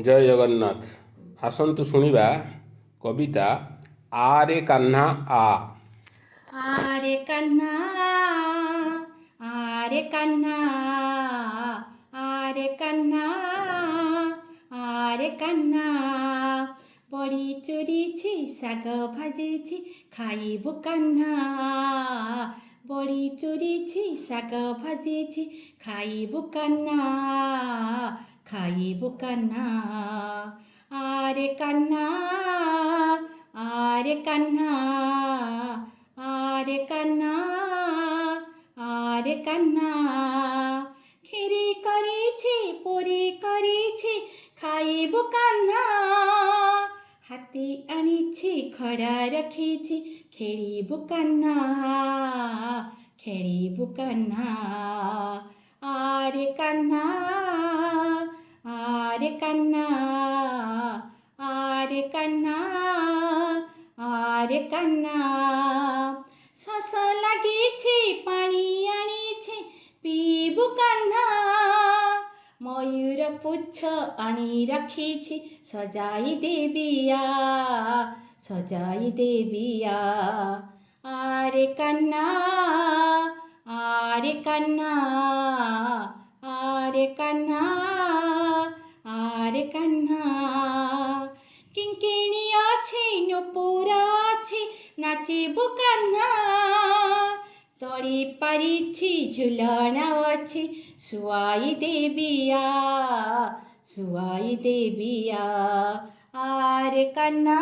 जय जगन्नाथ। आसन्तु शुणिबा कविता आरे कान्हा आ। आरे कान्हा आरे कान्हा आरे कान्हा आरे कान्हा बड़ी चोरीछि शाग भाजिछि खाइबु कान्हा बड़ी चोरीछि शाग भाजिछि खाइबु कान्हा खाइबु कान्हा आरे कान्हा आरे कान्हा आरे कान्हा आरे कान्हा खीरी करिछि पूरी करिछि खाइबु कान्हा हाथी आनिछि खड़ा रखिछि खेलिबु कान्हा खेलिबु कान्हा आरे कान्हा आरे कान्हा आरे कान्हा आरे कान्हा शोष लागिछि पानी आनिछि पीबु कान्हा मयूर पुच्छ आनी रखिछि सजाई देबिया सजाई देबिया आरे कान्हा आरे कान्हा आरे कान्हा आरे कान्हा किंकिणी अछि नुपुर अछि नाचिबु कान्हा तोड़ी पारिछि झुलना अछि सुआई देबिया सुआई देबिया आरे कान्हा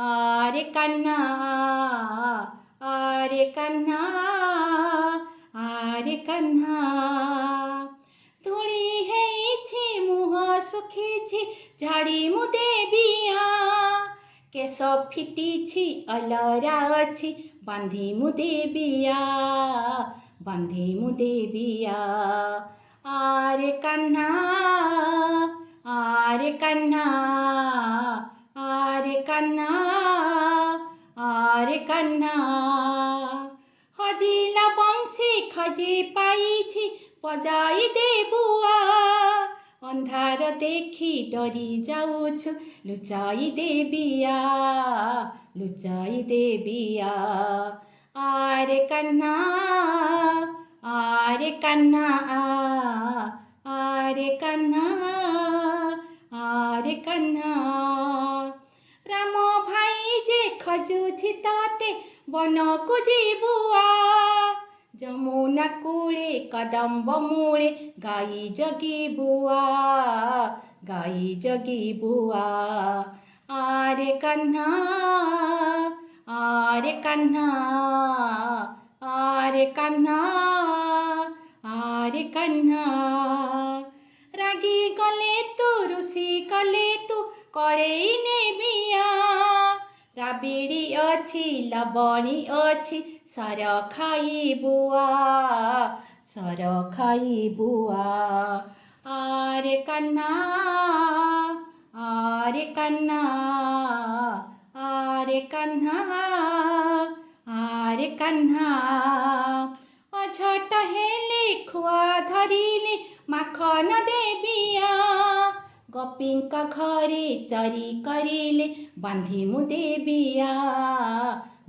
आरे कान्हा आरे कान्हा आरे कान्हा धूली हेइछि मुह सुखिछि झाड़ी मु देबिया केश फिटिछि अलरा अछि बांधी मु देबिया बांधी मु देबिया आरे कान्हा आरे कान्हा आरे कान्हा आरे कान्हा हजिला बंशी खजी पाइछि बजाई देबुआ अंधार देखी डरी जाउछु लुचाई देबिया लुचाई देबिया आरे कान्हा आरे कान्हा आरे कान्हा आरे कान्हा राम भाई जे खजुछि ताते बनकु जीबुआ जमुना कूले कदम्ब मूले गाई जगिबुआ गाई जगिबुआ आरे कान्हा आरे कान्हा आरे कान्हा आरे कान्हा रागी गले तू रुसी गले तू कड़ेई नेबिया राबिड़ी अछि लबणी अछि सर खाइबुआ सर खाइबुआ आरे कान्हा आरे कान्हा आरे कान्हा आरे कान्हा अझट हेले खुआ धरिले माखन देबिया गोपींका घरे चरी करिले बांधी मु देबिया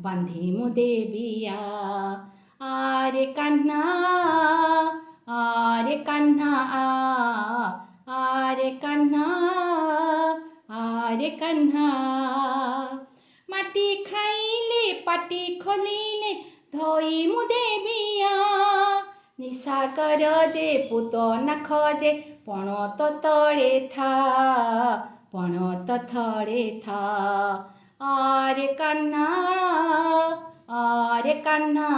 बांधी मु देबिया आरे कान्हा आरे कान्हा आरे कान्हा आरे कान्हा माटी खाइले पाटी खोलिले धोई मु देबिया निशा कर जे पुत न खोजे पणत तले था पणत थड़े था आरे कान्हा आरे कान्हा